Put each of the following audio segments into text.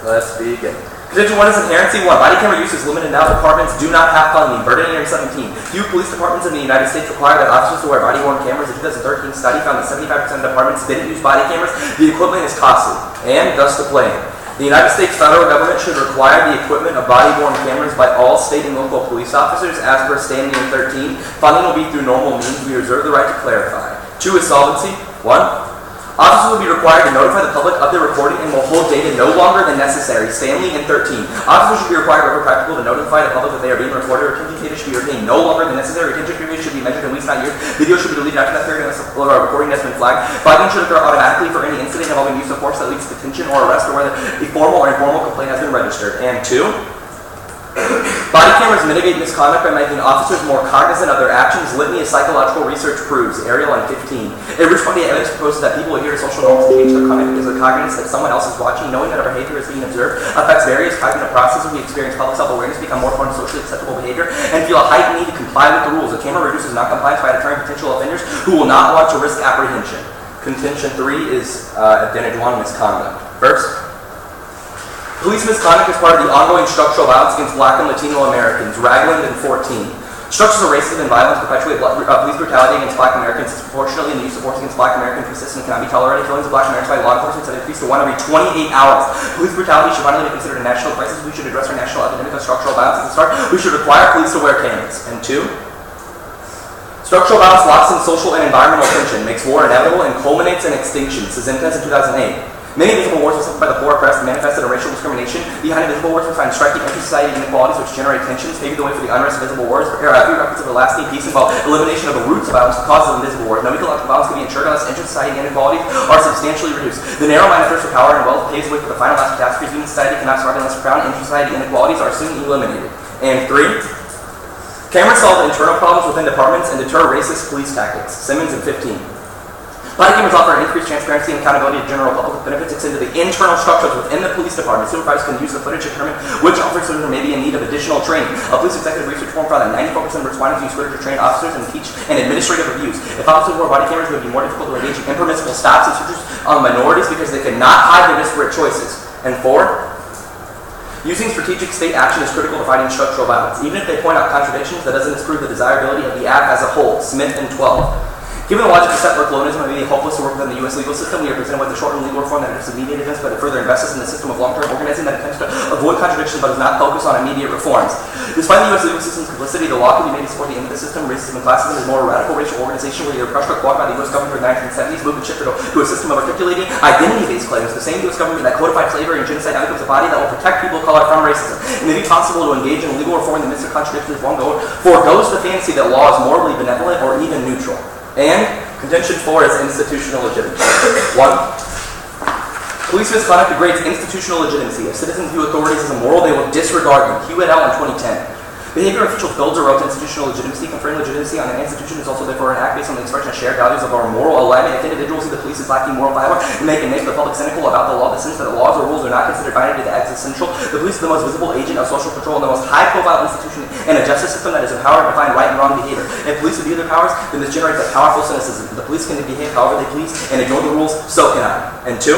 Let's begin. Condition 1 is inherency 1. Body camera use is limited now. Departments do not have funding. Burden area 17. Few police departments in the United States require that officers to wear body-worn cameras. A 2013 study found that 75% of departments didn't use body cameras. The equipment is costly, and thus the plan. The United States federal government should require the equipment of body-worn cameras by all state and local police officers as per Stand in 13. Funding will be through normal means. We reserve the right to clarify. 2 is solvency. 1. Officers will be required to notify the public of their recording and will hold data no longer than necessary. Stanley and 13. Officers should be required wherever practical to notify the public that they are being recorded. Retention data should be retained no longer than necessary. Retention period should be measured in weeks, not years. Video should be deleted after that period unless a recording has been flagged. Flagging should occur automatically for any incident involving use of force that leads to detention or arrest or whether a formal or informal complaint has been registered. And 2. Body cameras mitigate misconduct by making officers more cognizant of their actions. Litany of psychological research proves. Ariel and 15. A rich body of evidence proposes that people adhere to social norms and change their conduct because of the cognizance that someone else is watching. Knowing that our behavior is being observed affects various cognitive processes. We experience public self-awareness, become more prone to socially acceptable behavior, and feel a heightened need to comply with the rules. A camera reduces non-compliance by deterring potential offenders who will not want to risk apprehension. Contention 3 is advantage 1, misconduct. First, police misconduct is part of the ongoing structural violence against Black and Latino Americans. Ragland and 14. Structures of racism and violence perpetuate police brutality against black Americans disproportionately, and the use of force against black Americans persistent and cannot be tolerated. Killings of black Americans by law enforcement have increased to 1 every 28 hours. Police brutality should finally be considered a national crisis. We should address our national epidemic of structural violence at the start. We should require police to wear cameras. And 2, structural violence locks in social and environmental tension, makes war inevitable, and culminates in extinction. This is intense in 2008. Many invisible wars were suffered by the poor, oppressed, and manifested in racial discrimination. Behind invisible wars, we find striking anti-society inequalities which generate tensions, paving the way for the unrest of visible wars, prerequisites of lasting peace involve elimination of the roots of violence, the causes of invisible wars. No ecological violence can be ensured unless inter-society inequalities are substantially reduced. The narrow minded thirst for power and wealth paves the way for the final last catastrophes. Human society cannot survive unless profound inter-society inequalities are soon eliminated. And 3, cameras solve internal problems within departments and deter racist police tactics. Simmons and 15. Body cameras offer an increased transparency and accountability to general public. Benefits extend to the internal structures within the police department. Supervisors can use the footage to determine which officers may be in need of additional training. A police executive research firm found that 94% of respondents use footage to train officers and teach and administrative reviews. If officers wore body cameras, it would be more difficult to engage in impermissible stops and searches on minorities because they could not hide their disparate choices. And 4, using strategic state action is critical to fighting structural violence. Even if they point out contradictions, that doesn't disprove the desirability of the act as a whole. Smith and 12. Given the logic of settler colonialism and being hopeless to work within the U.S. legal system, we are presented with a short-term legal reform that addresses immediate events, but it further invests us in the system of long-term organizing that attempts to avoid contradictions but does not focus on immediate reforms. Despite the U.S. legal system's complicity, the law can be made to support the end of the system. Racism and classism is more a radical racial organization where either crushed or quashed by the U.S. government in the 1970s, movement shifted to a system of articulating identity-based claims. The same U.S. government that codified slavery and genocide now becomes a body that will protect people of color from racism. It may be possible to engage in legal reform in the midst of contradictions foregoes the fantasy that law is morally benevolent or even neutral. And contention 4 is institutional legitimacy. 1. Police misconduct degrades institutional legitimacy. If citizens view authorities as immoral, they will disregard them. Hewitt et al. In 2010. Behavior officials builds or erodes institutional legitimacy. Conferring legitimacy on an institution is also therefore an act based on the expression of shared values of our moral alignment. If individuals see the police as lacking moral fiber and they can make the public cynical about the law, the sense that the laws or rules are not considered binding to the existential, the police is the most visible agent of social control and the most high-profile institution in a justice system that is empowered to find right and wrong behavior. If police abuse their powers, then this generates a powerful cynicism. The police can behave however they please and ignore the rules, so can I. And 2,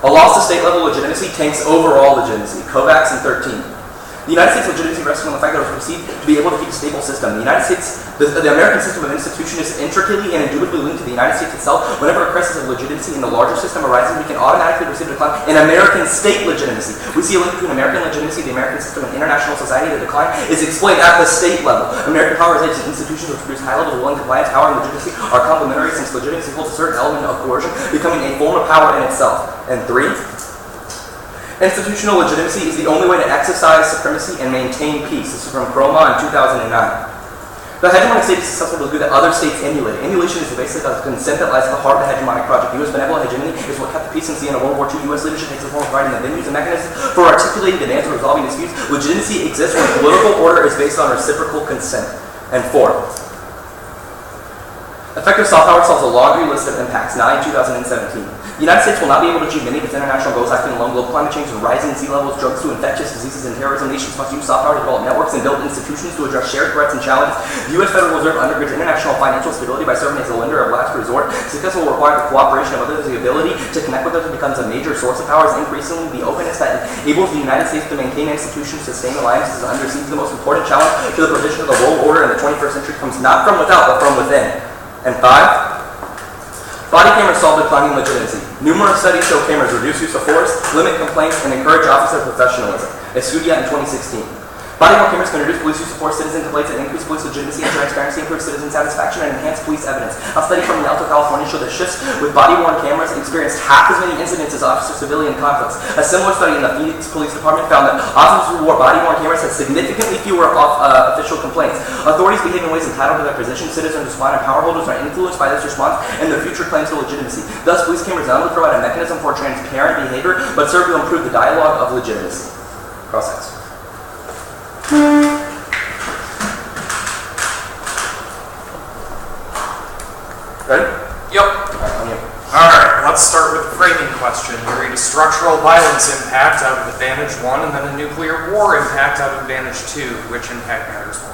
a loss of state-level legitimacy tanks overall legitimacy. Kovacs and 13. The United States legitimacy rests on the fact that it was perceived to be able to keep a stable system. The United States, the American system of institution is intricately and indubitably linked to the United States itself. Whenever a crisis of legitimacy in the larger system arises, we can automatically receive a decline in American state legitimacy. We see a link between American legitimacy, the American system, and international society. The decline is explained at the state level. American power resides in institutions which produce high levels of will and compliance. Power and legitimacy are complementary since legitimacy holds a certain element of coercion, becoming a form of power in itself. And 3, institutional legitimacy is the only way to exercise supremacy and maintain peace. This is from Croma in 2009. The hegemonic state is susceptible to good that other states emulate. Emulation is the basis of consent that lies at the heart of the hegemonic project. U.S. benevolent hegemony is what kept the peace since the end of World War II. U.S. leadership takes the form of providing the venues and mechanisms for articulating demands and resolving disputes. Legitimacy exists when political order is based on reciprocal consent. And 4, effective soft power solves a laundry list of impacts, not in 2017. The United States will not be able to achieve many of its international goals acting alone. Global climate change and rising sea levels, drugs to infectious diseases, and terrorism. Nations must use soft power to develop networks and build institutions to address shared threats and challenges. The U.S. Federal Reserve undergirds international financial stability by serving as a lender of last resort. Success will require the cooperation of others. The ability to connect with others becomes a major source of power. As increasingly, the openness that enables the United States to maintain institutions, sustain alliances, and under siege. The most important challenge to the provision of the world order in the 21st century comes not from without, but from within. And 5, body cameras solve declining legitimacy. Numerous studies show cameras reduce use of force, limit complaints, and encourage officer professionalism. Estudia in 2016. Body-worn cameras can reduce police use of force, citizen complaints, and increase police legitimacy and transparency, improve citizen satisfaction, and enhance police evidence. A study from Alto, California showed that shifts with body-worn cameras experienced half as many incidents as officer-civilian conflicts. A similar study in the Phoenix Police Department found that officers who wore body-worn cameras had significantly fewer official complaints. Authorities behave in ways entitled to their position. Citizens respond, and power holders are influenced by this response and their future claims to legitimacy. Thus, police cameras not only provide a mechanism for transparent behavior, but serve to improve the dialogue of legitimacy. Cross-X. Ready? Yep. Alright, let's start with the framing question. You read a structural violence impact out of Advantage 1 and then a nuclear war impact out of Advantage 2. Which impact matters more?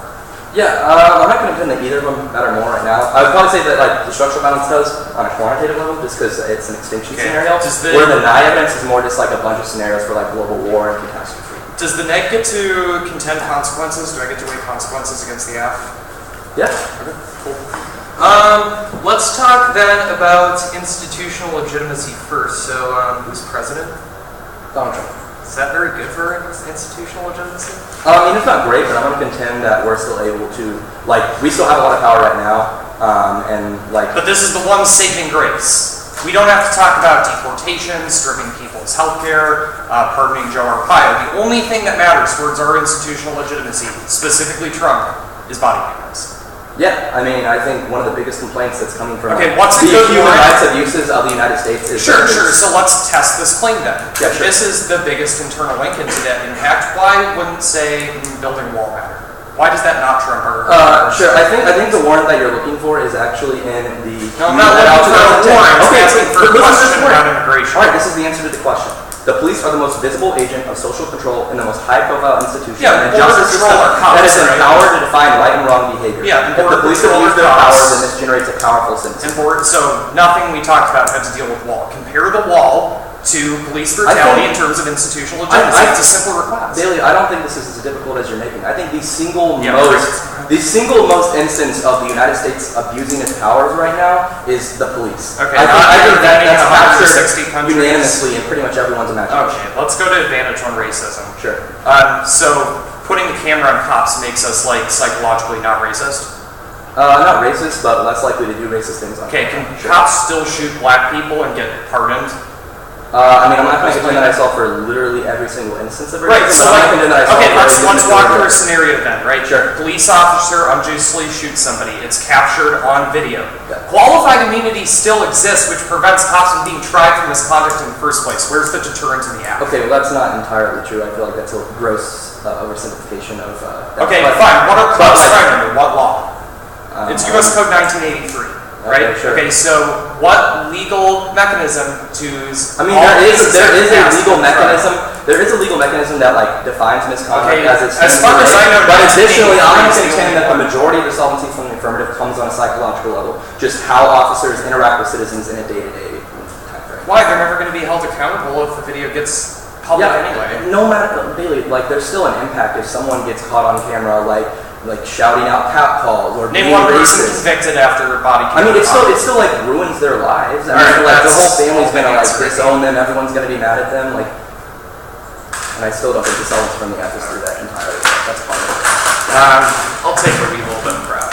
Yeah, I'm not going to pretend that either of them matter more right now. I would probably say that the structural violence does on a quantitative level just because it's an extinction scenario, where the NIE evidence is more just like a bunch of scenarios for global war and catastrophe. Does the neg get to contend consequences? Do I get to weigh consequences against the app? Yeah. Okay, cool. Let's talk then about institutional legitimacy first. So, who's president? Donald Trump. Is that very good for institutional legitimacy? I mean, it's not great, but I'm going to contend that we're still able to, like, we still have a lot of power right now, and like. But this is the one saving grace. We don't have to talk about deportation, stripping people's healthcare, pardoning Joe Arpaio. The only thing that matters towards our institutional legitimacy, specifically Trump, is body cameras. Yeah, I mean, I think one of the biggest complaints that's coming from what's the a good human warrant? rights abuses of the United States is Sure. So let's test this claim then. Yeah, sure. This is the biggest internal link into that impact. Why wouldn't, say, building a wall matter? Why does that not trump our? Sure. I think the warrant that you're looking for is actually in the. No, I'm not looking for a warrant. I'm asking for a question about immigration. All right, this is the answer to the question. The police are the most visible agent of social control in the most high-profile institution Yeah, in a justice system that is empowered to define right and wrong behavior. Yeah, if the police abuse their powers, then this generates a powerful system. So nothing we talked about had to deal with wall. Compare the wall to police brutality in terms of institutional legitimacy. It's a simple request. Bailey, I don't think this is as difficult as you're making. I think the single most instance of the United States abusing its powers right now is the police. Okay, I think that's captured 160 countries. unanimously in pretty much everyone's imagination. Okay, let's go to advantage on racism. Sure. So putting the camera on cops makes us like psychologically not racist. Not racist, but less likely to do racist things on. Okay, can cops still shoot black people and get pardoned? I mean, I'm not going to contend that I saw for literally every single instance of racism. Right, so but I'm not contend that I saw let's walk through a scenario then, right? Sure. Police officer unjustly shoots somebody. It's captured on video. Yeah. Qualified immunity still exists, which prevents cops from being tried for misconduct in the first place. Where's the deterrent in the act? Okay, well, that's not entirely true. I feel like that's a gross oversimplification of okay, fine. What are cops tried under? What law? It's U.S. Code 1983. Right? Okay, sure. Okay, so what legal mechanism to... I mean, there is a legal mechanism. There is a legal mechanism that like defines misconduct as it's. As far as I know, but additionally, I'm going to contend that the majority of the solvency from the affirmative comes on a psychological level, just how officers interact with citizens in a day-to-day time frame. Why? They're never going to be held accountable if the video gets public anyway. No matter, Bailey, like there's still an impact if someone gets caught on camera, like shouting out cat calls or name one person convicted after body camera. I mean, it still like ruins their lives. I mean, like the whole family's gonna like disown them. Everyone's gonna be mad at them. Like, and I still don't think the solvency from the F is through that entirely. That's part of it. I'll take what we will, but I'm proud.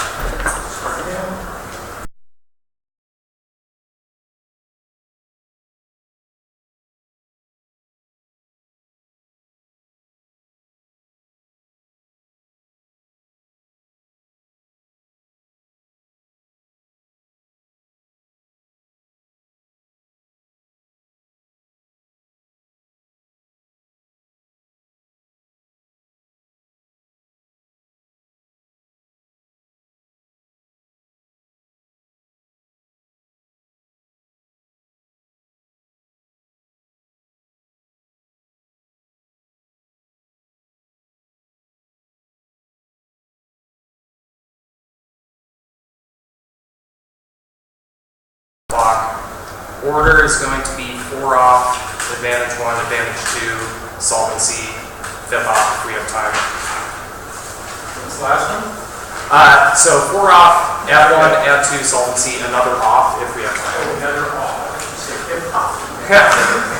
Order is going to be 4 off, advantage 1, advantage 2, solvency, 5th off if we have time. What's the last one? So 4 off, add 1, add 2, solvency, another off if we have time. Oh, another off. I should say 5th off. Yeah.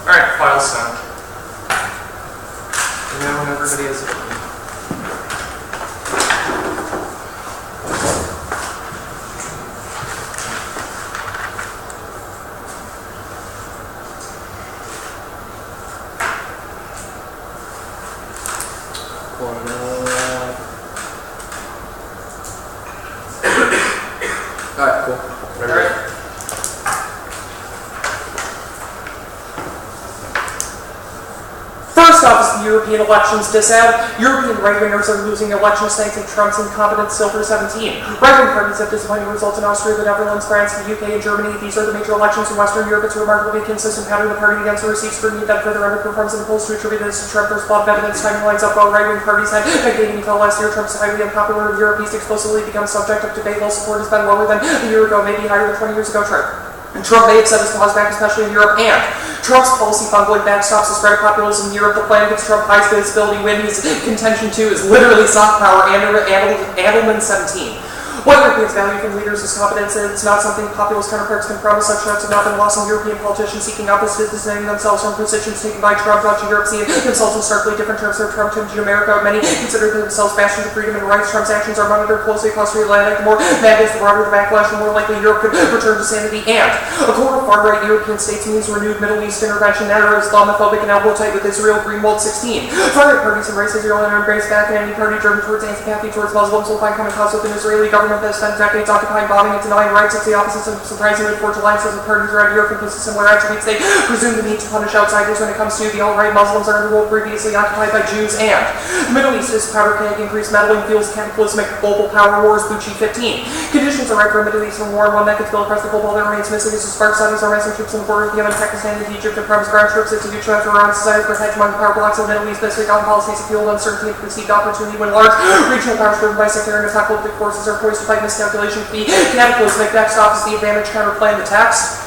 Alright, file sent. And now when everybody is open. Alright, cool. Alright. Office of the European Elections disad. European right-wingers are losing elections thanks to Trump's incompetence silver 17. Right-wing parties have disappointing results in Austria, the Netherlands, France, the UK, and Germany. These are the major elections in Western Europe. It's a remarkably consistent pattern. The party against the receives scrutiny that further underperforms in the polls to attribute this to Trump. There's a lot of evidence timing lines up while right-wing parties had been gaining until last year. Trump's highly unpopular in Europe. He's explosively become subject of debate. While support has been lower than a year ago, maybe higher than 20 years ago. Trump may have set his claws back, especially in Europe, and Trump's policy bungling backstops the spread of populism in Europe. The plan against Trump highs visibility win. His contention, too, is literally soft power, Adelman 17. What Europeans value from leaders is competence, and it's not something populist counterparts can promise. Such threats have not been lost on European politicians seeking office, distancing themselves from positions taken by Trump. Watching Europe see themselves in starkly different terms from Trump to America. Many consider themselves bastions of freedom and rights. Trump's actions are monitored closely across the Atlantic. The more mad is the broader the backlash, the more likely Europe could return to sanity. And a core of far-right European states means renewed Middle East intervention. Neither is Islamophobic and elbow tight with Israel. Greenwald 16. Far-right parties embrace Israel and embrace back, and any party driven towards antipathy towards Muslims will find common cause with an Israeli government that spent decades occupying, bombing, and denying rights. It's the opposite of surprisingly forged alliances with parties around Europe and possess similar attributes. They presume the need to punish outsiders when it comes to the alt-right Muslims are in the world previously occupied by Jews, and the Middle East is powder keg, increased meddling, fuels cataclysmic global power wars. Bucci 15. Conditions are right for a Middle Eastern war, and one that could spill across the globe. All that remains missing is the spark studies are massing troops on the border of Yemen, Pakistan, and Egypt, and promise ground troops into huge amounts around society for hegemonic power blocks of the Middle East. This week on policies of fueled uncertainty and perceived opportunity when large regional powers driven by sectarian attack political forces are poised to fight miscalculation to be cataclysmic. Next off is the advantage counterplay in the text.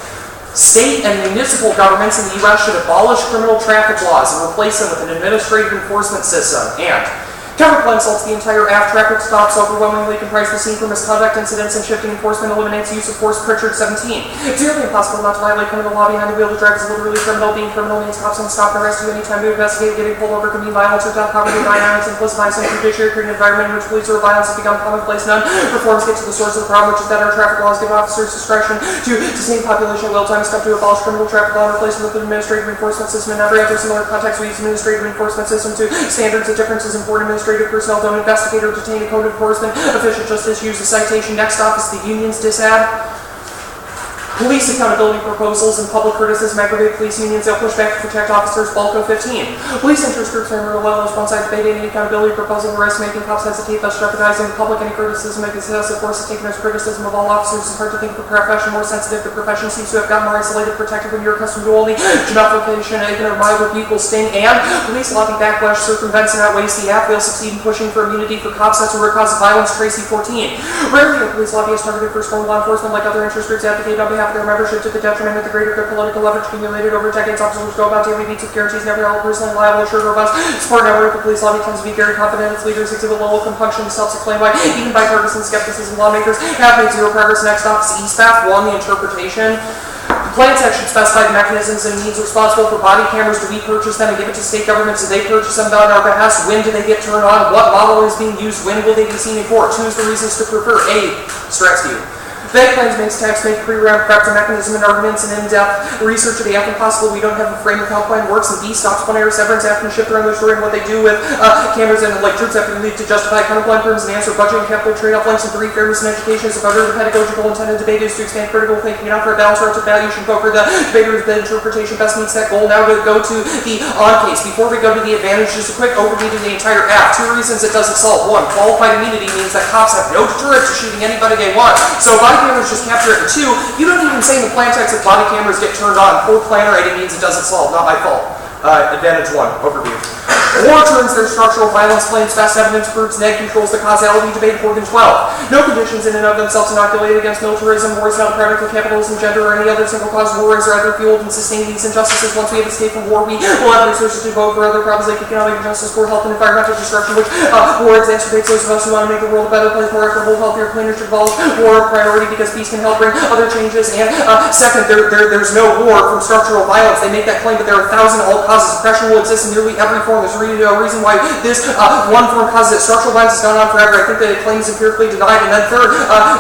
State and municipal governments in the U.S. should abolish criminal traffic laws and replace them with an administrative enforcement system. And counterplay insults the entire aft. Traffic stops overwhelmingly comprise the scene for misconduct incidents, and shifting enforcement eliminates use of force. Pritchard 17. It's nearly impossible not to violate criminal law behind the wheel. To drive is literally criminal. Being criminal means cops don't stop and arrest you anytime to investigate. Getting pulled over can mean violence or death. Poverty, dynamics, implicit bias, and judiciary create an environment in which police or violence has become commonplace. None reforms get to the source of the problem, which is that our traffic laws give officers discretion to sustain population at will. Time is come to abolish criminal traffic law and replace it with an administrative enforcement system. In every other similar context, we use administrative enforcement system to standards. The difference is important. Administrative personnel don't investigate or detain. A code enforcement official just issues a citation. Next off is the union's disad. Police accountability proposals and public criticism aggravate police unions. They'll push back to protect officers. Balco 15. Police interest groups are in real well as one side debating any accountability proposal. The rest making cops hesitate, thus jeopardizing the public. Any criticism of excessive force is taken as criticism of all officers. It's hard to think of a profession more sensitive. The profession seems to have gotten more isolated, protected when you're accustomed to only gentrification, even a milder people sting. And police lobby backlash circumvents and outweighs the app. They'll succeed in pushing for immunity for cops. That's a root cause of violence. Tracy 14. Rarely a police lobby is targeted for strong law enforcement like other interest groups advocate on behalf of their membership to the detriment of the greater good political leverage accumulated over decades. Officers go about daily beats with guarantees never held personally liable, assured robust support network. The police lobby tends to be very confident. Its leaders exhibit low compunction, self-acclaim by even bipartisan skepticism. Lawmakers have made zero progress. Next off is ESPAF 1, the interpretation. The plan text should specify the mechanisms and means responsible for body cameras. Do we purchase them and give it to state governments? Do they purchase them on our behest? When do they get turned on? What model is being used? When will they be seen in court? Choose the reasons to prefer. A. Stress view. Bank plans makes tax make pre-round prep to mechanism and arguments and in-depth research of the act impossible. We don't have a frame of how plan works. And B, stops one error severance after and shift around their story and what they do with cameras and like troops after leave to justify counterplan firms and answer budget and capital trade-off links. And 3, fairness and education is about the pedagogical intended debate is to expand critical thinking and offer a balance relative value. Should go for the debaters the interpretation best meets that goal. Now to go to the on case. Before we go to the advantage, just a quick overview of the entire app. 2 reasons it doesn't solve. 1, qualified immunity means that cops have no deterrent to shooting anybody they want. So body cameras just capture it. 2, you don't even say in the plan text that body cameras get turned on. 4, plan writing means it doesn't solve. Not my fault. Advantage 1, overview. War turns their structural violence claims, best evidence proves neg controls the causality debate. 4 and 12. No conditions in and of themselves inoculate against militarism. War is not a product of capitalism, gender, or any other single cause. War is rather fueled and sustaining these injustices. Once we have escaped from war, we will have resources to vote for other problems like economic injustice, poor health, and environmental destruction, which war exacerbates. Those of us who want to make the world a better place, more equitable, healthier, cleaner, should abolish war a priority because peace can help bring other changes. And second, there's no war from structural violence. They make that claim, but there are 1,000 alt causes. Oppression will exist in nearly every form. There's really no reason why this one form causes it. Structural violence has gone on forever. I think the claim is empirically denied. And then third,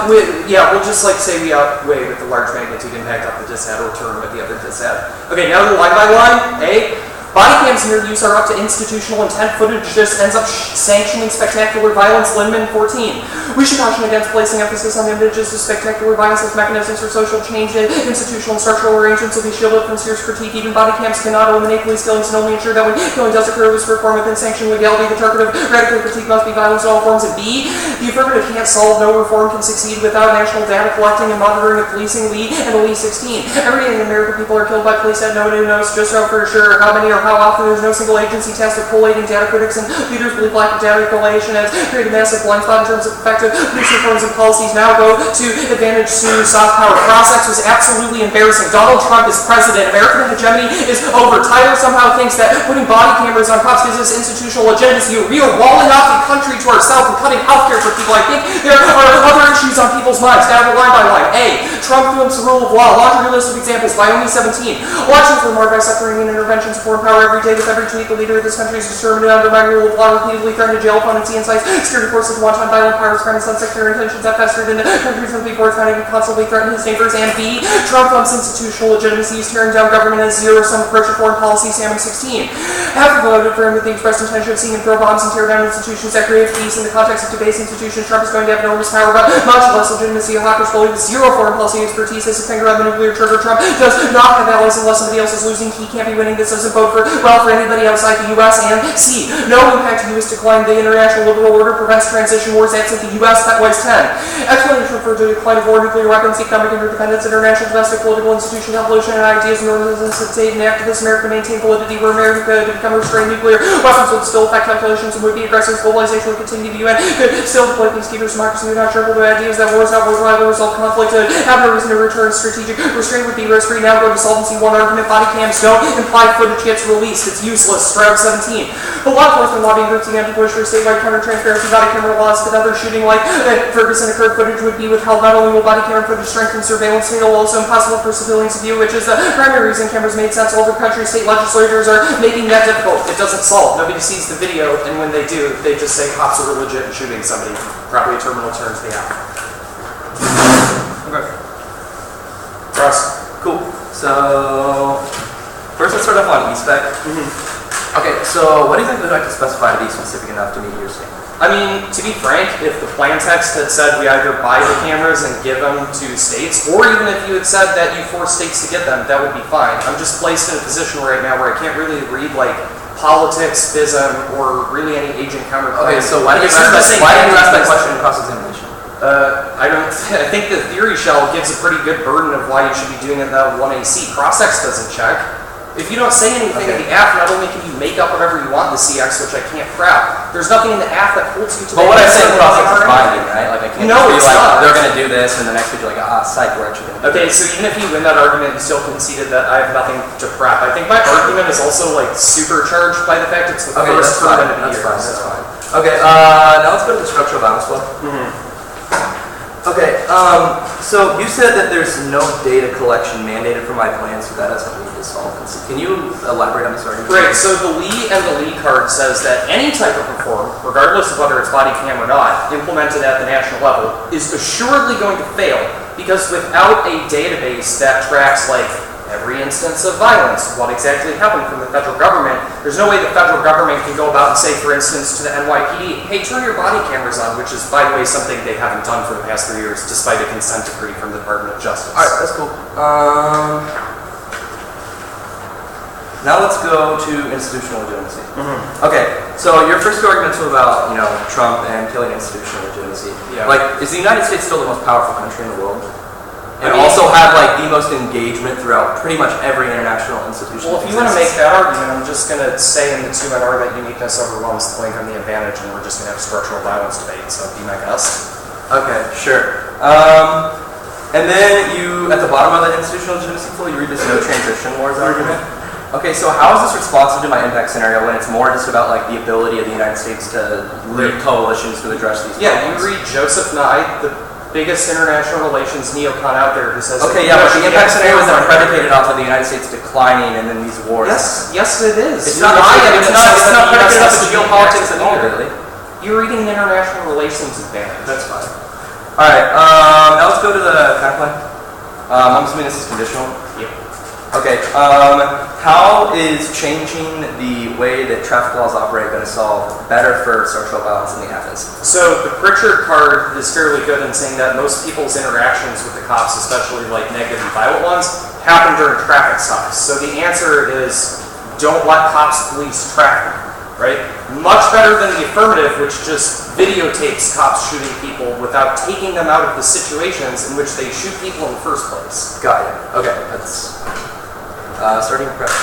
we'll just like say we outweigh with the large magnitude impact of the disad or term with the other disad. Okay, now the line by line. A. Body cams in their use are up to institutional intent. Footage just ends up sanctioning spectacular violence. Linman 14. We should caution against placing emphasis on images of spectacular violence as mechanisms for social change. Institutional and structural arrangements will be shielded from serious critique. Even body cams cannot eliminate police killings and only ensure that when killing does occur, it was performed within sanctioned legality. The target of radical critique must be violence in all forms. And B, the affirmative can't solve, no reform can succeed without national data collecting and monitoring of policing. Lee and the Lee 16. Every day in America, people are killed by police that nobody knows just how for sure how many or how often. There's no single agency tasked with collating data. Critics and leaders believe lack of data collation has created a massive blind spot in terms of effective police reforms and policies. Now go to advantage to soft power. Process was absolutely embarrassing. Donald Trump is president. American hegemony is over. Tyler somehow thinks that putting body cameras on cops gives us institutional legitimacy. We are walling off the country to ourselves and cutting healthcare for people. I think there are other issues on people's minds. Now line by line. A. Trump flips the rule of law. Laundry list of examples by only 17. Elections were marked by suffering and interventions of foreign power every day. With every tweet, the leader of this country is determined to undermine rule of law, repeatedly threatened to jail opponents, he incites security forces, wanton violent powers, crimes, unsectarian intentions that festered in the country since before it's founding and constantly threaten his neighbors. And B. Trump bumps institutional legitimacy. He's tearing down government as zero-sum approach to foreign policy. Salmon 16. Half voted for him with the expressed intention of seeing him throw bombs and tear down institutions that create peace in the context of debased institutions. Trump is going to have enormous power, but much less legitimacy. Hackers fully with zero foreign policy expertise has a finger on the nuclear trigger. Trump does not have allies unless somebody else is losing. He can't be winning. This doesn't bode for well for anybody outside the U.S. And C. No impact to U.S. decline. The international liberal order prevents transition wars. That's in the U.S. That weighs 10. Explanation for the decline of war, nuclear weapons, economic interdependence, international domestic political institutions, evolution, and ideas and organizations that state and activists. America maintain validity. Were America to become restrained nuclear weapons would still affect calculations and would be aggressive. Globalization would continue. The UN could still deploy peacekeepers. Democracy would not trickle to ideas that wars not reliable resolve conflict. To have no reason to return. Strategic restraint would be risk-free. Now go to solvency. One argument. Body cams don't imply footage gets released. It's useless. Stroud 17. The law enforcement lobbying groups began to push for statewide counter-transparency body camera laws. Another shooting like Ferguson occurred, footage would be withheld. Not only will body camera footage strengthen surveillance, it will also impossible for civilians to view, which is the primary reason cameras made sense. All over the country, state legislators are making that difficult. It doesn't solve. Nobody sees the video, and when they do, they just say cops are legit and shooting somebody. Probably a terminal terms they have. Okay. Ross. Cool. So, first let's start off on e-spec. Okay, so what exactly would I like to specify to be specific enough to meet your statement? I mean, to be frank, if the plan text had said we either buy the cameras and give them to states, or even if you had said that you force states to get them, that would be fine. I'm just placed in a position right now where I can't really read, like, politics, FISM, or really any agent counterclaim. Okay, so why did you ask that question in cross-examination? I think the theory shell gives a pretty good burden of why you should be doing it in that 1AC. Cross-ex doesn't check. If you don't say anything in the app, not only can you make up whatever you want in the CX, which I can't crap, there's nothing in the app that holds you to But what I say in cross-ex is binding, right? Like I can't no, just be like, not. they're going to do this, and the next week you're like, psych, we're actually going to do Okay, this. so even if you win that argument, you still conceded that I have nothing to crap. I think my argument is also like supercharged by the fact it's the first tournament of the year. That's fine. Okay, now let's go to the structural balance flow. Okay, so you said that there's no data collection mandated for my plan, so that doesn't need to solve. Can you elaborate on this argument? Great, so the Lee and the Lee card says that any type of reform, regardless of whether it's body cam or not, implemented at the national level, is assuredly going to fail, because without a database that tracks, like, every instance of violence, what exactly happened from the federal government, there's no way the federal government can go about and say, for instance, to the NYPD, hey, turn your body cameras on, which is, by the way, something they haven't done for the past 3 years, despite a consent decree from the Department of Justice. Alright, that's cool. Now let's go to institutional legitimacy. Okay, so your first argument was about, Trump and killing institutional legitimacy. Yeah. Like, is the United States still the most powerful country in the world? And also have like the most engagement throughout pretty much every international institution. Well, if you want to make that argument, I'm just going to say in the two-man argument, uniqueness overwhelms the claim from the advantage, and we're just going to have structural violence debate, so be my guest. Okay, sure. And then you, at the bottom of that institutional legitimacy flow, you read this no transition wars argument. Okay, so how is this responsive to my impact scenario when it's more just about like the ability of the United States to lead coalitions to address these problems? Yeah, you read Joseph Nye, the biggest international relations neocon out there, who says... Okay, yeah, but the impact scenario is predicated off of the United States declining and then these wars. Yes, it is. It's not predicated off of geopolitics at all, really. You're reading the international relations advantage. That's fine. Alright, now let's go to the counterclaim. I'm assuming this is conditional. Yep. Okay, how is changing the way that traffic laws operate going to solve better for social violence in the Athens? So the Pritchard card is fairly good in saying that most people's interactions with the cops, especially like negative and violent ones, happen during traffic stops. So the answer is don't let cops police traffic, right? Much better than the affirmative, which just videotapes cops shooting people without taking them out of the situations in which they shoot people in the first place. Got it. Okay, that's starting press.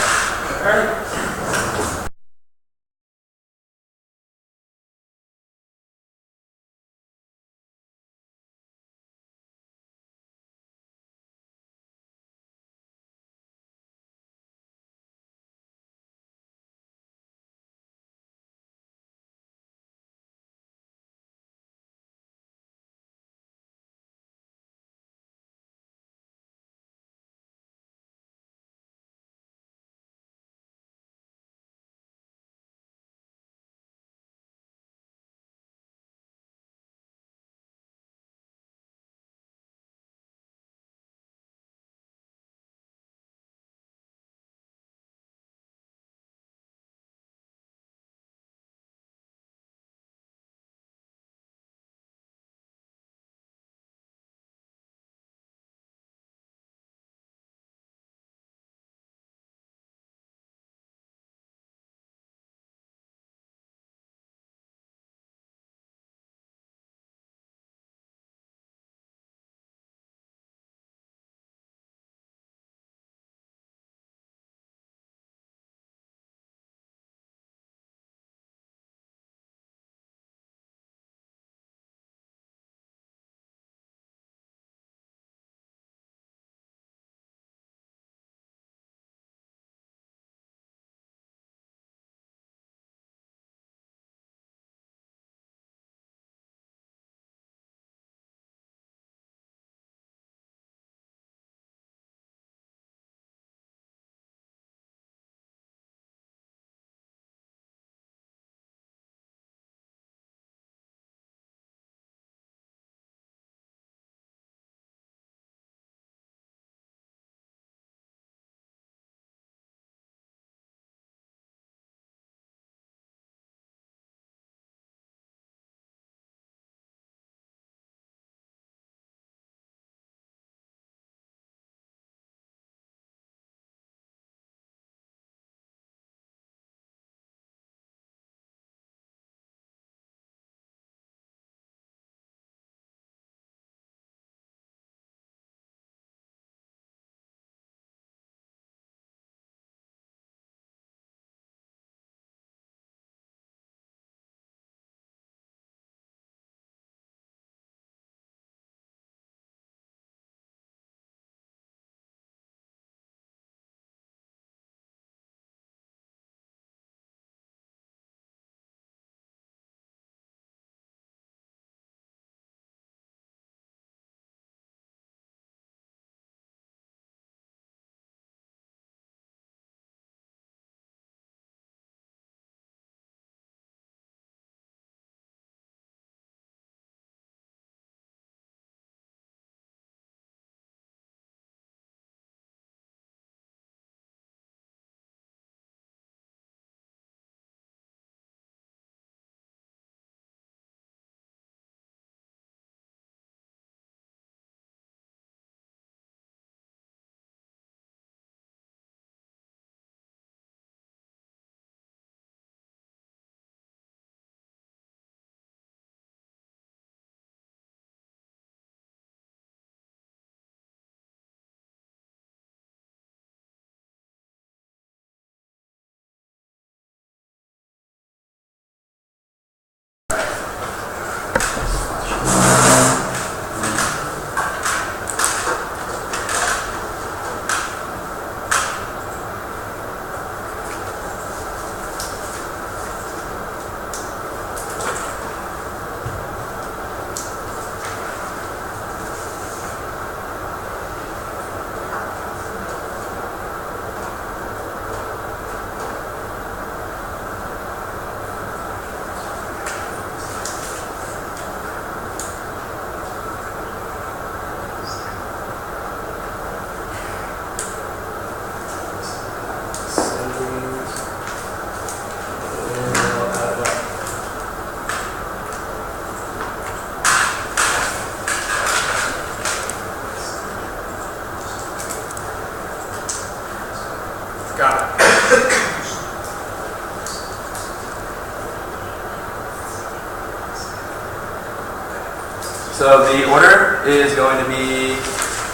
So the order is going to be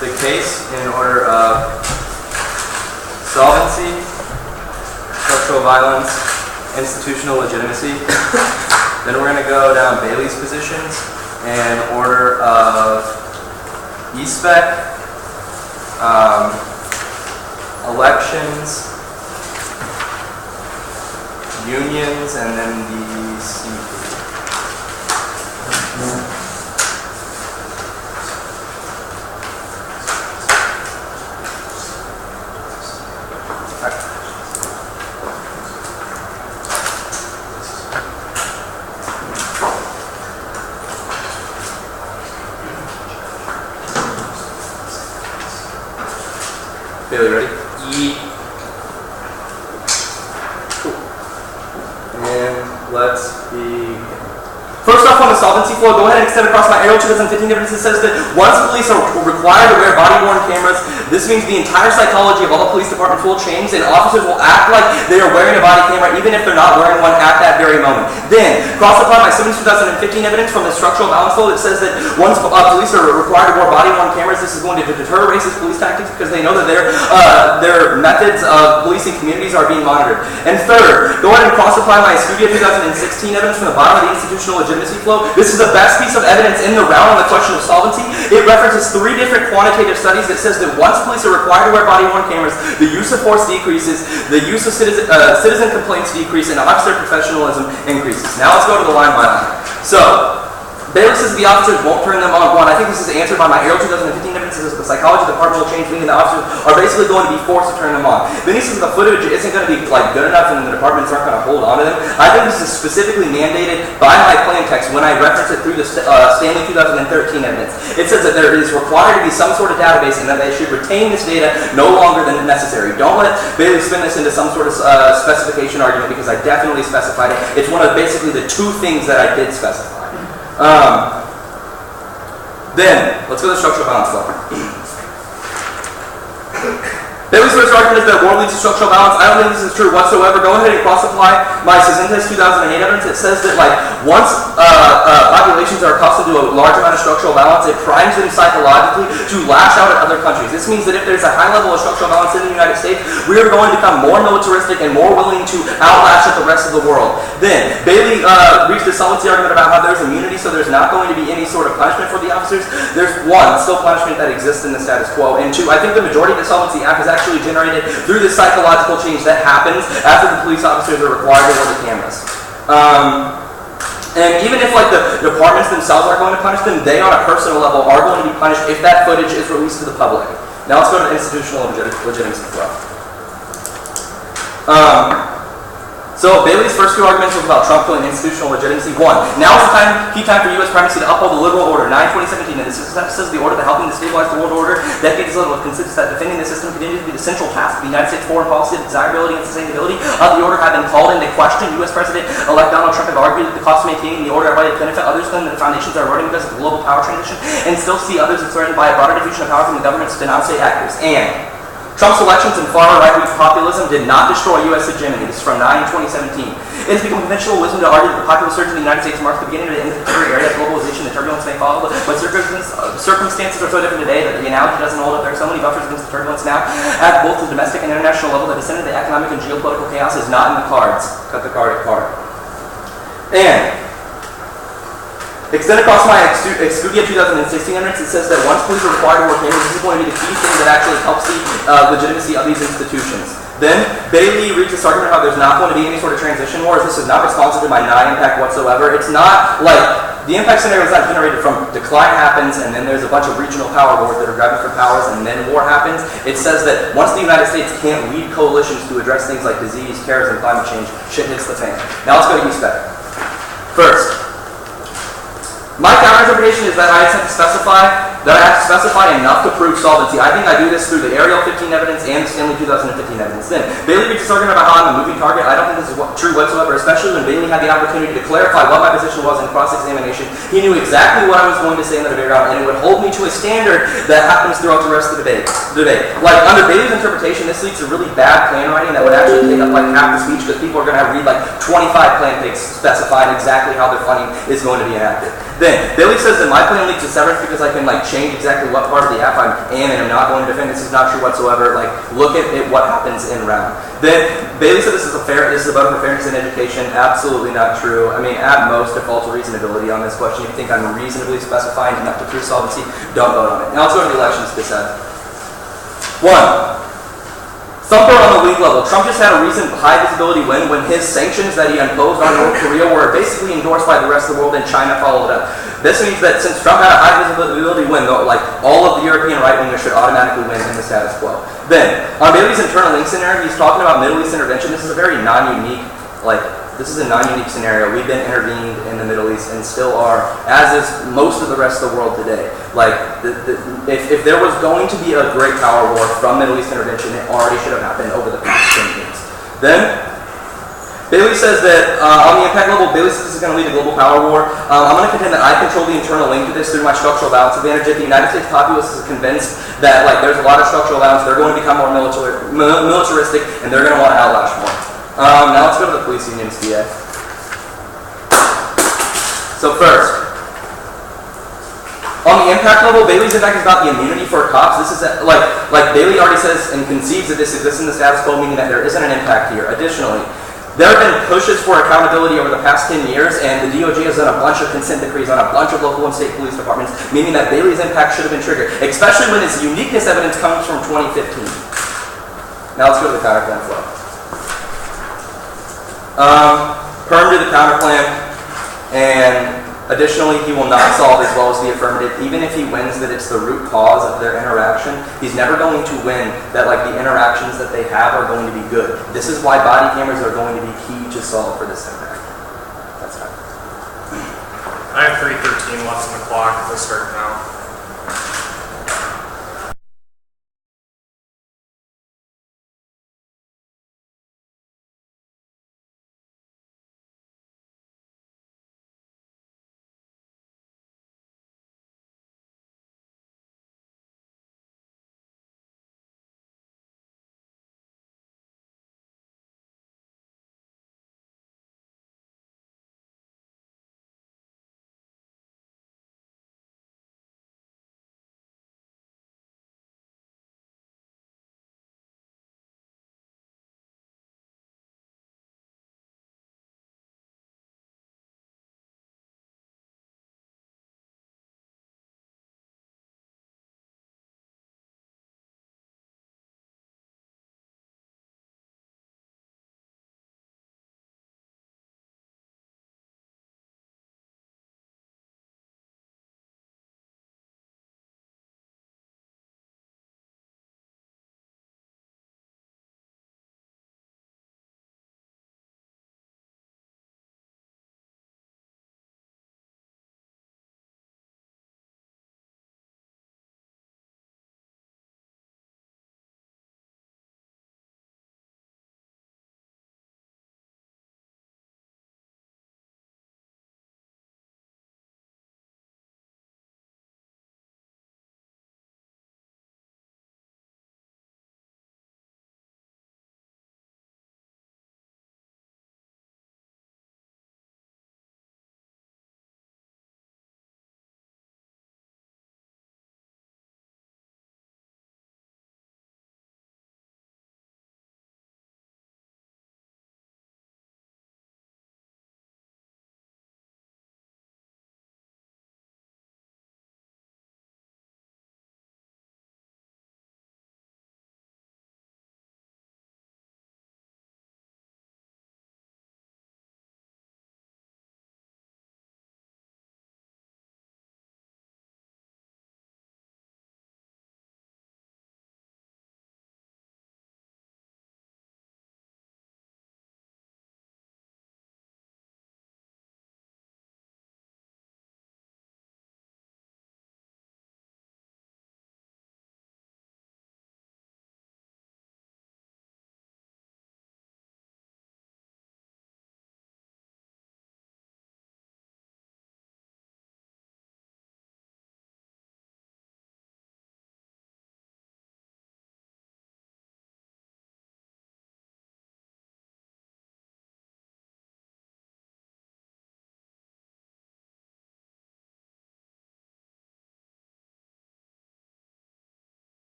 the case in order of solvency, structural violence, institutional legitimacy. Then we're going to go down Bailey's positions in order of e-spec, elections, unions, and then the C. Bailey, ready? E. Cool. And let's begin. First off, on the solvency flow, go ahead and extend across my arrow 2015 evidence. It says that once police are required to wear body-worn cameras, this means the entire psychology of all the police departments will change, and officers will act like they are wearing a body camera even if they're not wearing one at that very moment. Then, cross apply my 2015 evidence from the structural balance flow that says that once police are required to wear body-worn cameras, this is going to deter racist police tactics because they know that their methods of policing communities are being monitored. And third, go ahead and cross apply my Studio 2016 evidence from the bottom of the institutional legitimacy flow. This is the best piece of evidence in the round on the question of solvency. It references 3 different quantitative studies that says that once police are required to wear body-worn cameras, the use of force decreases, the use of citizen complaints decrease, and officer professionalism increases. Now let's go to the line by line. So, Bailey says the officers won't turn them on. One, I think this is answered by my Arrow 2015 evidence. It says the psychology of the department will change, meaning the officers are basically going to be forced to turn them on. Then he says the footage isn't going to be good enough and the departments aren't going to hold on to them. I think this is specifically mandated by my plain text when I reference it through the Stanley 2013 evidence. It says that there is required to be some sort of database and that they should retain this data no longer than necessary. Don't let Bailey spin this into some sort of specification argument because I definitely specified it. It's one of basically the 2 things that I did specify. Then, let's go to the structural balance flow. Bailey's first argument is that war leads to structural balance. I don't think this is true whatsoever. Go ahead and cross-apply my Cisentis 2008 evidence. It says that once populations are accustomed to a large amount of structural balance, it primes them psychologically to lash out at other countries. This means that if there's a high level of structural balance in the United States, we are going to become more militaristic and more willing to outlash at the rest of the world. Then, Bailey reached a solvency argument about how there's immunity, so there's not going to be any sort of punishment for the officers. There's 1, still punishment that exists in the status quo, and 2, I think the majority of the Solvency Act is actually generated through this psychological change that happens after the police officers are required to wear the cameras. And even if the departments themselves are going to punish them, they on a personal level are going to be punished if that footage is released to the public. Now let's go to the institutional legitimacy flow. So Bailey's first 2 arguments was about Trump killing institutional legitimacy. 1, now is the key time for U.S. primacy to uphold the liberal order. 9/2017, and this says the order that helping to stabilize the world order, decades later considers that defending the system continues to be the central task of the United States foreign policy. The desirability and sustainability of the order have been called into question. U.S. President-elect Donald Trump have argued that the cost of maintaining the order are by the benefit others claim that the foundations are eroding because of the global power transition, and still see others as threatened by a broader diffusion of power from the governments to non-state actors. And Trump's elections and far right-wing populism did not destroy U.S. hegemony. This is from 9/2017. It has become conventional wisdom to argue that the popular surge in the United States marks the beginning of the end of the temporary area of globalization. The turbulence may follow, but circumstances are so different today that the analogy doesn't hold up. There are so many buffers against the turbulence now at both the domestic and international level that descent into the economic and geopolitical chaos is not in the cards. Cut the card apart. And extend across my Expedia 2016 evidence, it says that once police are required to work cameras, this is going to be the key thing that actually helps the legitimacy of these institutions. Then, Bailey reached this argument how there's not going to be any sort of transition wars. This is not responsive to my impact whatsoever. It's not the impact scenario is not generated from decline happens and then there's a bunch of regional power wars that are grabbing for powers and then war happens. It says that once the United States can't lead coalitions to address things like disease, terrorism, climate change, shit hits the fan. Now let's go to e-spec. First, my counter-interpretation is that I intend to specify that I have to specify enough to prove solvency. I think I do this through the Ariel 15 evidence and the Stanley 2015 evidence. Then, Bailey reaches argument about how I'm a moving target. I don't think this is true whatsoever, especially when Bailey had the opportunity to clarify what my position was in cross-examination. He knew exactly what I was going to say in the debate round, and it would hold me to a standard that happens throughout the rest of the debate. Like, under Bailey's interpretation, this leads to really bad plan writing that would actually take up like half the speech, because people are going to read like 25 plan picks specifying exactly how their funding is going to be enacted. Then, Bailey says that my plan leads to severance because I can like change exactly what part of the app I'm in, and I'm not going to defend. This is not true whatsoever. Like, look at what happens in round. Then, Bailey said this is about fairness in education. Absolutely not true. I mean, at most, default to reasonability on this question. If you think I'm reasonably specifying enough to prove solvency, don't vote on it. Now let's go to the elections dissent. 1. Thumper on the league level. Trump just had a recent high visibility win when his sanctions that he imposed on North Korea were basically endorsed by the rest of the world, and China followed up. This means that since Trump had a high visibility win, though, like all of the European right-wingers should automatically win in the status quo. Then, on Bailey's internal link scenario, he's talking about Middle East intervention. This is a very non-unique, scenario. We've been intervened in the Middle East and still are, as is most of the rest of the world today. Like, if there was going to be a great power war from Middle East intervention, it already should have happened over the past 10 years. Then, Bailey says that on the impact level, Bailey says this is going to lead to global power war. I'm going to contend that I control the internal link to this through my structural balance advantage. If the United States populace is convinced that like there's a lot of structural balance, they're going to become more militaristic, and they're going to want to outlash more. Now let's go to the police unions, DA. So first, on the impact level, Bailey's impact is not the immunity for cops. This is like Bailey already says and concedes that this exists in the status quo, meaning that there isn't an impact here. Additionally, there have been pushes for accountability over the past 10 years, and the DOJ has done a bunch of consent decrees on a bunch of local and state police departments, meaning that Bailey's impact should have been triggered, especially when his uniqueness evidence comes from 2015. Now let's go to the counterplan flow. Perm to the counterplan, and additionally, he will not solve as well as the affirmative. Even if he wins that it's the root cause of their interaction, he's never going to win that like the interactions that they have are going to be good. This is why body cameras are going to be key to solve for this impact. That's time. I have 3:13 left on the clock. We'll start now.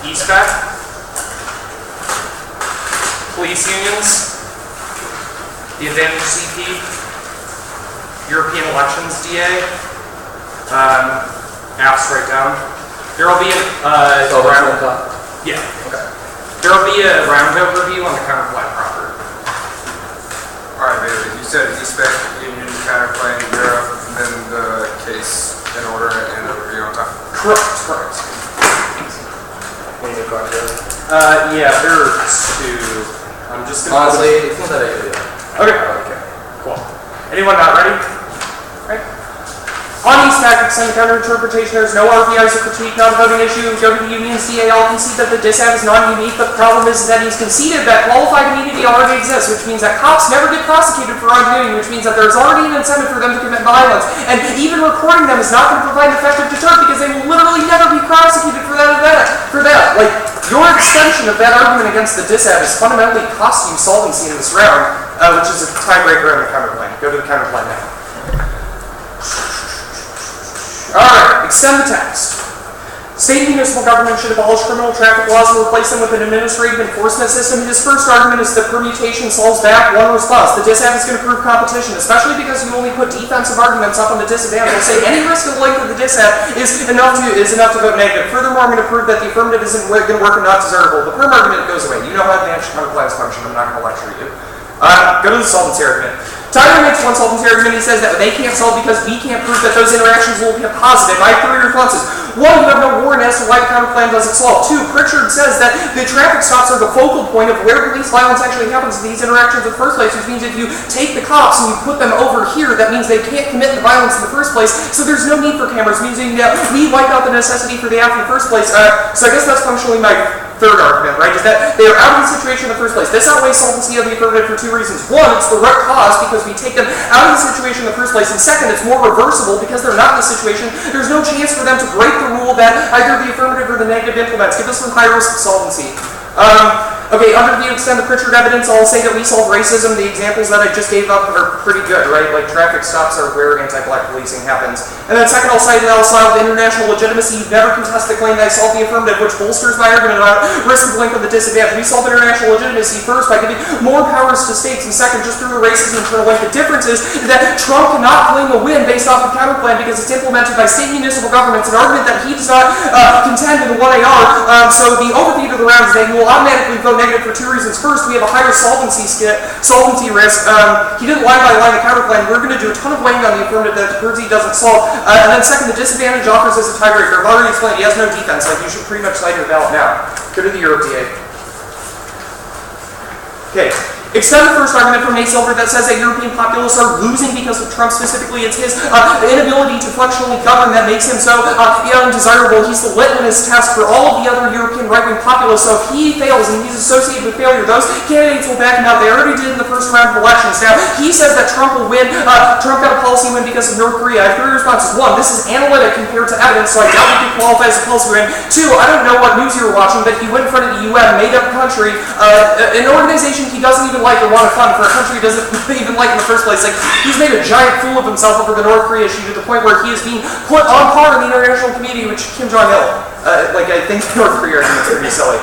ESPEC, police unions, the Advantage CP, European Elections DA, apps right down. There will be There will be a round overview on the counterclaim proper. All right, David, you said ESPEC, Union, counterclaim, Europe, and then the case in order and overview on top. Correct. Yeah, there are two. I'm just gonna... Honestly, it's not that big a deal. Okay, cool. Anyone not ready? Right. On these tactics and counter-interpretation, there's no RPIs or critique, non-voting issue. Joe the Union CAL concede that the dissent is non-unique, but the problem is that he's conceded that qualified immunity already exists, which means that cops never get prosecuted for wrongdoing, which means that there's already an incentive for them to commit violence. And even recording them is not going to provide an effective deterrent because they will literally never be prosecuted for that event. Like, your extension of that argument against the dissent is fundamentally cost you solvency in this round, which is a tiebreaker on the counterclaim. Go to the counterclaim now. Alright, extend the text. State and municipal government should abolish criminal traffic laws and replace them with an administrative enforcement system. His first argument is that permutation solves back one response. The disadvantage is going to prove competition, especially because you only put defensive arguments up on the disadvantage. We'll say any risk of length of the disadvantage is enough to vote negative. Furthermore, I'm going to prove that the affirmative isn't going to work and not desirable. The perm argument goes away. You know how advantage counterclaims function. I'm not going to lecture you. Go to the solvency argument. Tyler makes one solvency argument. He says that they can't solve because we can't prove that those interactions will be a positive. I have three responses. One, you have no warrant as to why the counterclaim doesn't solve. Two, Pritchard says that the traffic stops are the focal point of where police violence actually happens in these interactions in the first place, which means if you take the cops and you put them over here, that means they can't commit the violence in the first place, so there's no need for cameras, meaning that we wipe out the necessity for the act in the first place. So I guess that's functionally my third argument, right, is that they are out of the situation in the first place. This outweighs solvency of the affirmative for two reasons. One, it's the right cause because we take them out of the situation in the first place, and second, it's more reversible because they're not in the situation. There's no chance for them to break the rule that either the affirmative or the negative implements. Give us some high risk of solvency. Okay, under the extent of Pritchard evidence, I'll say that we solve racism. The examples that I just gave up are pretty good, right? Like traffic stops are where anti-black policing happens. And then second, I'll cite that I'll solve international legitimacy. You never contest the claim that I solved the affirmative, which bolsters my argument about risk of link of the disadvantage. We solve international legitimacy first by giving more powers to states, and second, just through the racism internal link. The difference is that Trump cannot claim a win based off of counterclaim because it's implemented by state and municipal governments, an argument that he does not contend in the 1AR. So the overview to the round is that he will automatically vote negative for two reasons. First, we have a higher solvency risk. He didn't line by line the counterclaim. We're going to do a ton of weighing on the affirmative that Purdy doesn't solve. And then second, the disadvantage offers as a tiebreaker. I've already explained he has no defense. Like, you should pretty much cite your ballot now. Go to the Europe DA. Okay. Extend the first argument from May Silver that says that European populists are losing because of Trump specifically. It's his inability to functionally govern that makes him so undesirable. He's the litmus test for all of the other European right-wing populists. So if he fails and he's associated with failure, those candidates will back him out. They already did in the first round of elections. Now, he says that Trump will win. Trump got a policy win because of North Korea. I have three responses. One, this is analytic compared to evidence, so I doubt he could qualify as a policy win. Two, I don't know what news you were watching, but he went in front of the UN, made up a country, an organization he doesn't even like or want to fund for a country he doesn't even like in the first place. Like, he's made a giant fool of himself over the North Korea issue to the point where he is being put on par in the international community, which Kim Jong-il. I think North Korea argument's pretty silly.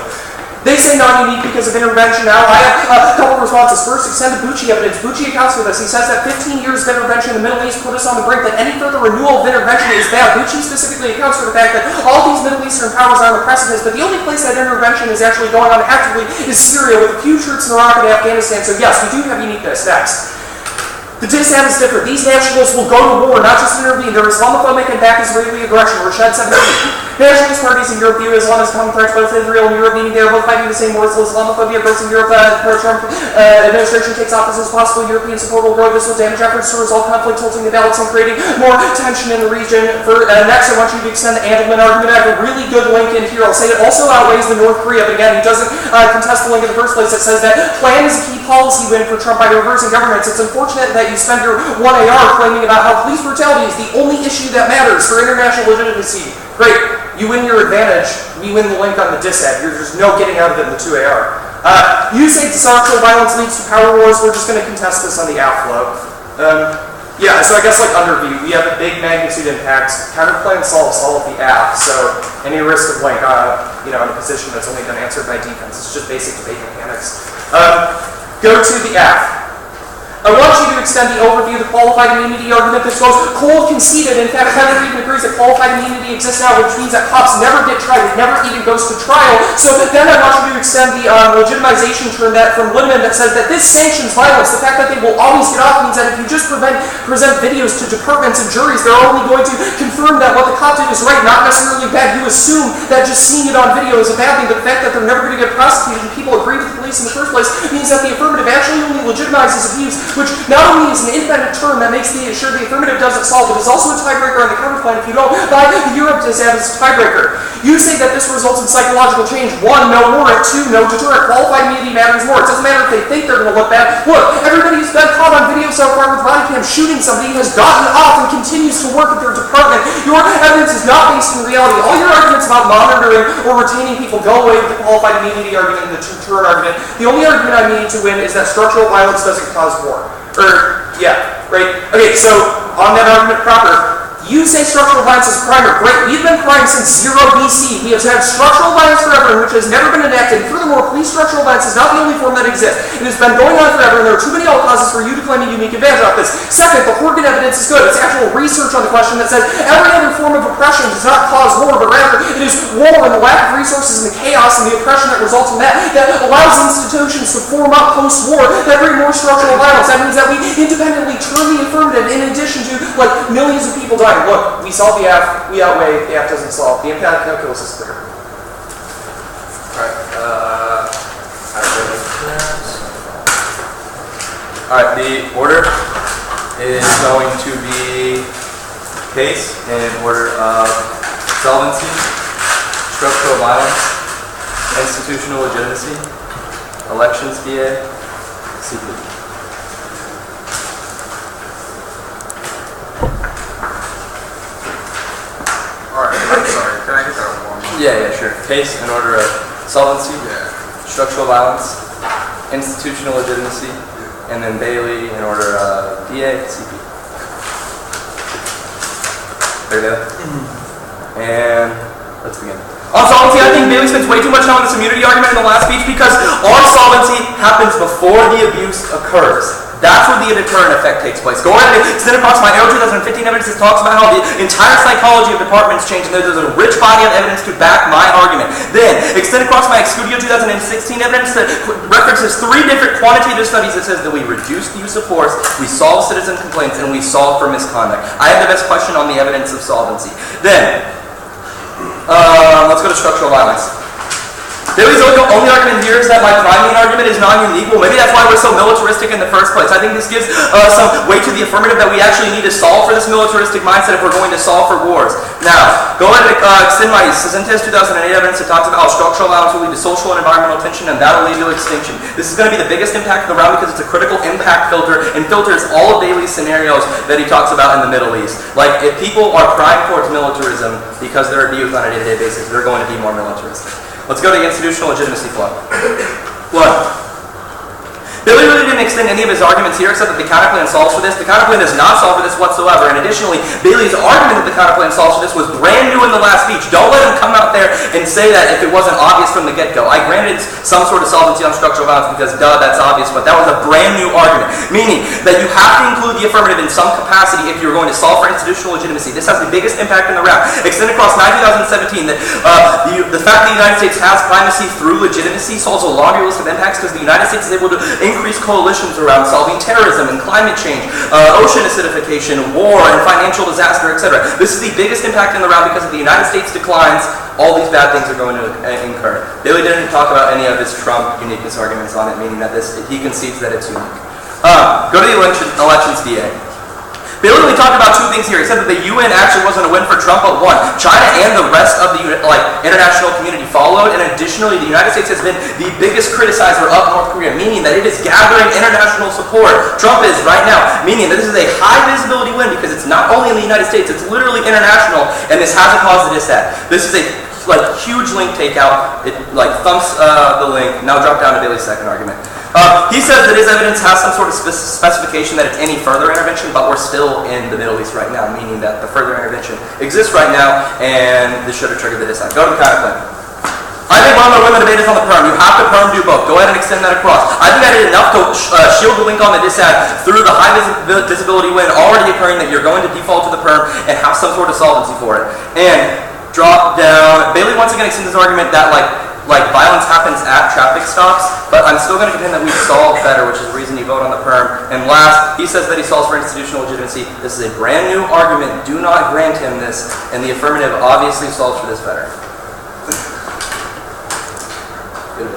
They say non-unique because of intervention. Now, I have a couple of responses. First, extend the Bucci evidence. Bucci accounts for this. He says that 15 years of intervention in the Middle East put us on the brink that any further renewal of intervention is bad. Bucci specifically accounts for the fact that all these Middle Eastern powers are on the precipice, but the only place that intervention is actually going on actively is Syria, with a few troops in Iraq and Afghanistan. So yes, we do have uniqueness. Next. The disadvantage is different. These nationalists will go to war, not just intervene. They're Islamophobic and back Israeli aggression. Rashad 17. Nationalist parties in Europe view Islam as common threats both Israel and Europe, meaning they are both fighting the same wars. Islamophobia grows in Europe. Pro-Trump administration takes office as possible. European support will grow. This will damage efforts to resolve conflict, tilting the balance and creating more tension in the region. Next, I want you to extend the Andelman argument. I have a really good link in here. I'll say it also outweighs the North Korea, but again, he doesn't contest the link in the first place that says that plan is a key policy win for Trump by reversing governments. It's unfortunate that you spend your 1AR claiming about how police brutality is the only issue that matters for international legitimacy. Great. You win your advantage. We win the link on the dissad. There's no getting out of it in the 2AR. You say sexual violence leads to power wars. We're just going to contest this on the outflow. Yeah, so I guess like underview, we have a big magnitude impact. Counterplan solves all of the AF, so any risk of like, in a position that's only been answered by defense. It's just basic debate mechanics. Go to the AF. I want you to extend the overview of the qualified immunity argument that goes, Cole conceded, in fact, Heather even agrees that qualified immunity exists now, which means that cops never get tried, it never even goes to trial. So then I want you to extend the legitimization term that from Lindemann that says that this sanctions violence. The fact that they will always get off means that if you just present videos to departments and juries, they're only going to confirm that what the cop did is right, not necessarily bad. You assume that just seeing it on video is a bad thing, but the fact that they're never going to get prosecuted and people agree with the police in the first place means that the affirmative actually only legitimizes abuse, which not only is an independent term that makes sure the affirmative doesn't solve, but is also a tiebreaker on the counterplan if you don't buy the Europe as a tiebreaker. You say that this results in psychological change. 1, no warrant. 2, no deterrent. Qualified immunity matters more. It doesn't matter if they think they're going to look bad. Look, everybody who's been caught on video so far with body cam shooting somebody has gotten off and continues to work at their department. Your evidence is not based in reality. All your arguments about monitoring or retaining people go away with the qualified immunity argument and the deterrent argument. The only argument I need to win is that structural violence doesn't cause war. Okay, so on that argument proper, you say structural violence is crime or great. We've been crime since 0 BC. We have had structural violence forever, which has never been enacted. Furthermore, police structural violence is not the only form that exists. It has been going on forever, and there are too many all causes for you to claim a unique advantage of this. Second, the Horgan evidence is good. It's actual research on the question that says every other form of oppression does not cause war, but rather it is war and the lack of resources and the chaos and the oppression that results from that allows institutions to form up post-war that bring more structural violence. That means that we independently turn the affirmative in addition to like millions of people dying. Look, we solve the AF, we outweigh, the AF doesn't solve. The impact calculus is clear. Alright, the order is going to be case in order of solvency, structural violence, institutional legitimacy, elections DA, CP. I'm sorry, can I get that one more? Yeah, sure. Case in order of solvency, structural violence, institutional legitimacy, and then Bailey in order of DA, CP. There you go. And let's begin. On solvency, I think Bailey spends way too much time on this immunity argument in the last speech because our solvency happens before the abuse occurs. That's where the deterrent effect takes place. Go ahead and extend across my Arrow 2015 evidence that talks about how the entire psychology of departments changed, and there's a rich body of evidence to back my argument. Then, extend across my Excudio 2016 evidence that references 3 different quantitative studies that says that we reduce the use of force, we solve citizen complaints, and we solve for misconduct. I have the best question on the evidence of solvency. Then, let's go to structural violence. Bailey's only argument here is that my priming argument is non-unique. Well, maybe that's why we're so militaristic in the first place. I think this gives some weight to the affirmative that we actually need to solve for this militaristic mindset if we're going to solve for wars. Now, go ahead and extend my Cisentes 2008 evidence that talks about how structural violence will lead to social and environmental tension, and that will lead to extinction. This is going to be the biggest impact of the round because it's a critical impact filter and filters all of Bailey's scenarios that he talks about in the Middle East. Like, if people are primed towards militarism because they're abused on a day-to-day basis, they're going to be more militaristic. Let's go to institutional legitimacy flow. 1. Billy really didn't extend any of his arguments here except that the counterplan solves for this. The counterplan does not solve for this whatsoever. And additionally, Bailey's argument that the counterplan solves for this was brand new in the last speech. Don't let him come out there and say that if it wasn't obvious from the get-go. I granted some sort of solvency on structural violence because, that's obvious, but that was a brand new argument. Meaning that you have to include the affirmative in some capacity if you're going to solve for institutional legitimacy. This has the biggest impact in the round. Extend across 2017 that the fact that the United States has primacy through legitimacy solves a laundry list of impacts because the United States is able to increase coalitions around solving terrorism and climate change, ocean acidification, war, and financial disaster, etc. This is the biggest impact in the round because if the United States declines, all these bad things are going to incur. Bailey didn't talk about any of his Trump uniqueness arguments on it, meaning that he concedes that it's unique. Go to the elections DA. Bailey only talked about 2 things here. He said that the UN actually wasn't a win for Trump, but won. China and the rest of the international community followed, and additionally, the United States has been the biggest criticizer of North Korea, meaning that it is gathering international support. Trump is right now, meaning that this is a high visibility win because it's not only in the United States, it's literally international, and this hasn't caused a dissent. This is a like huge link takeout. It like thumps the link. Now drop down to Bailey's second argument. He says that his evidence has some sort of specification that it's any further intervention, but we're still in the Middle East right now, meaning that the further intervention exists right now, and this should have triggered the dissent. Go to the counterclaim. I think one of my women debate is on the perm. You have to perm do both. Go ahead and extend that across. I think I did enough to shield the link on the dissent through the high disability win already occurring that you're going to default to the perm and have some sort of solvency for it. And drop down. Bailey once again extends his argument that like violence happens at traffic stops, but I'm still going to contend that we solve better, which is the reason you vote on the perm. And last, he says that he solves for institutional legitimacy. This is a brand new argument. Do not grant him this, and the affirmative obviously solves for this better. Good.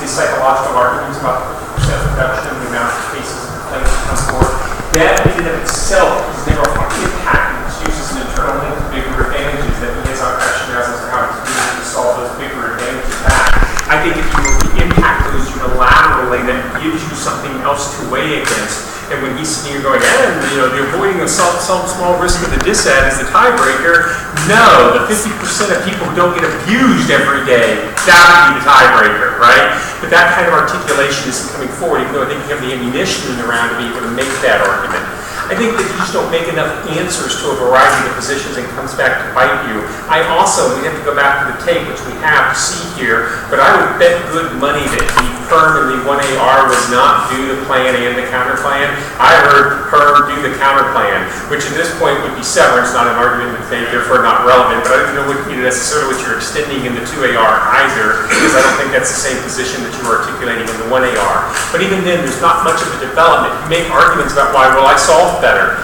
to the psychological arguments about the 50% reduction in the amount of cases and complaints that come forward, that in and of itself is never a impact. It's used as an internal link to bigger advantages that he has on question as to how to continue to solve those bigger advantages back. I think if you impact those unilaterally, that gives you something else to weigh against. And when he's sitting here going, the avoiding of some small risk of the disad is the tiebreaker. No, the 50% of people who don't get abused every day, that would be the tiebreaker, right? But that kind of articulation isn't coming forward, even though I think you have the ammunition around to be able to make that argument. I think that you just don't make enough answers to a variety of positions and comes back to bite you. We have to go back to the tape, which we have to see here, but I would bet good money that the PERM and the 1AR was not do the plan and the counter plan. I heard PERM do the counter plan, which at this point would be severance, not an argument that they therefore not relevant, but I don't know necessarily what you're extending in the 2AR either, because I don't think that's the same position that you were articulating in the 1AR. But even then, there's not much of a development. You make arguments about why, well, I solved better.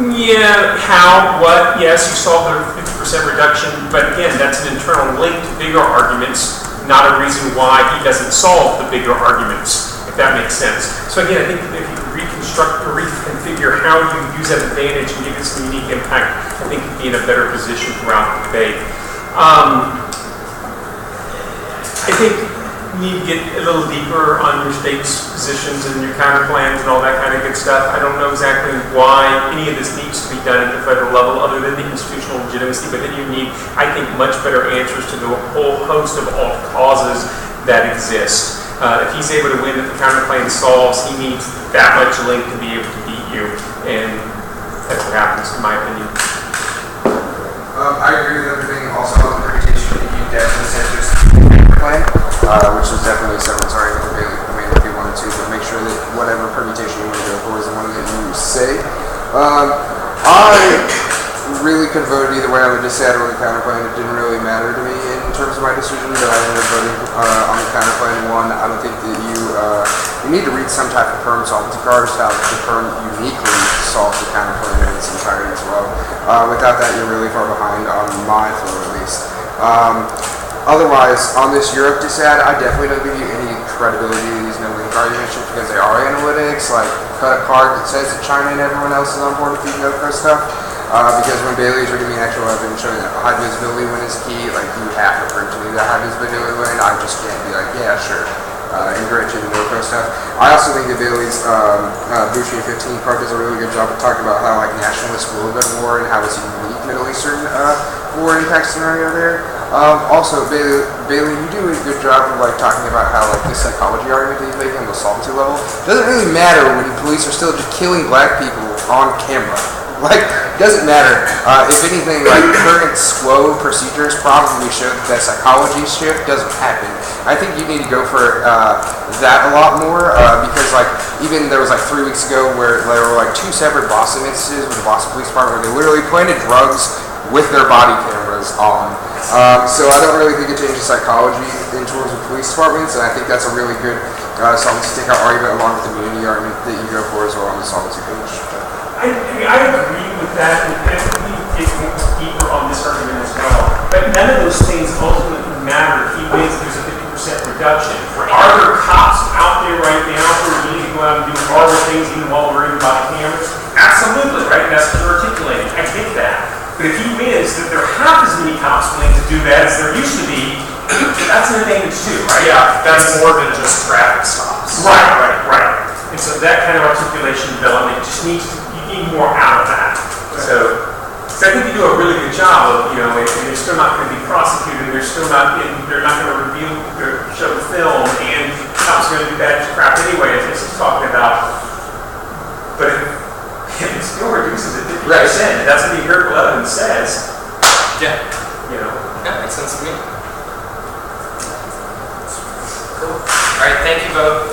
Yeah, how, what, yes, you solved the 50% reduction, but again, that's an internal link to bigger arguments, not a reason why he doesn't solve the bigger arguments, if that makes sense. So again, I think if you reconstruct or reconfigure how you use that advantage and give it some unique impact, I think you'd be in a better position throughout the debate. I think you need to get a little deeper on your state's positions and your counter plans and all that kind of good stuff. I don't know exactly why any of this needs to be done at the federal level other than the institutional legitimacy, but then you need, I think, much better answers to the whole host of all causes that exist. If he's able to win that the counter plan solves, he needs that much link to be able to beat you, and that's what happens, in my opinion. I agree with everything. Also on the reputation, you definitely said just plan, which is definitely a severance argument for Bailey. I mean, if you wanted to, but make sure that whatever permutation you want to go for is the one that you say. I really could have voted either way on the disad or the counterplan. It didn't really matter to me in terms of my decision, but I ended up voting on the counterplan. One, I don't think that you need to read some type of PERM solvency card, how the PERM uniquely solves the counterplan in its entirety as well. Without that, you're really far behind on my flow at least. Otherwise, on this Europe disad, I definitely don't give you any credibility to these no-link arguments just because they are analytics, like cut a card that says that China and everyone else is on board with the no-code stuff. Because when Bailey's reading me actual evidence showing that high visibility win is key, like you have to prove to me that high visibility win, I just can't be like, yeah, sure. And grant you the no-code stuff. I also think that Bailey's Bushi 15 card does a really good job of talking about how like nationalists will go to war and how it's a unique Middle Eastern war impact scenario there. Also, Bailey, you do a good job of like talking about how like this psychology argument that he's making on the solvency level doesn't really matter when police are still just killing black people on camera. Like, doesn't matter. If anything, like current SQO procedures probably show that psychology shift doesn't happen. I think you need to go for that a lot more because like even there was like 3 weeks ago where there were like 2 separate Boston instances with the Boston Police Department where they literally planted drugs with their body cameras on. So I don't really think it changes psychology in terms of police departments, and I think that's a really good solvency takeout argument along with the immunity argument that you go for as well on the solvency page. I agree with that, and we dig deeper on this argument as well. But none of those things ultimately matter if he wins there's a 50% reduction. Are there cops out there right now who are willing to go out and do horrible things even while we're in body cameras? Absolutely, right? That's what they're articulating. I get that. But if he wins that there are half as many cops willing to do that as there used to be, that's an advantage too, right? Yeah, that's more than just traffic stops. Right. And so that kind of articulation development just needs to, you need more out of that. So I think you do a really good job of, and they're still not going to be prosecuted, they're not going to reveal or show the film, and cops are going to do bad crap anyway, as he's talking about. But if it still reduces it 50%, that's what the empirical evidence says. Yeah. That makes sense to me. Cool. All right, thank you both.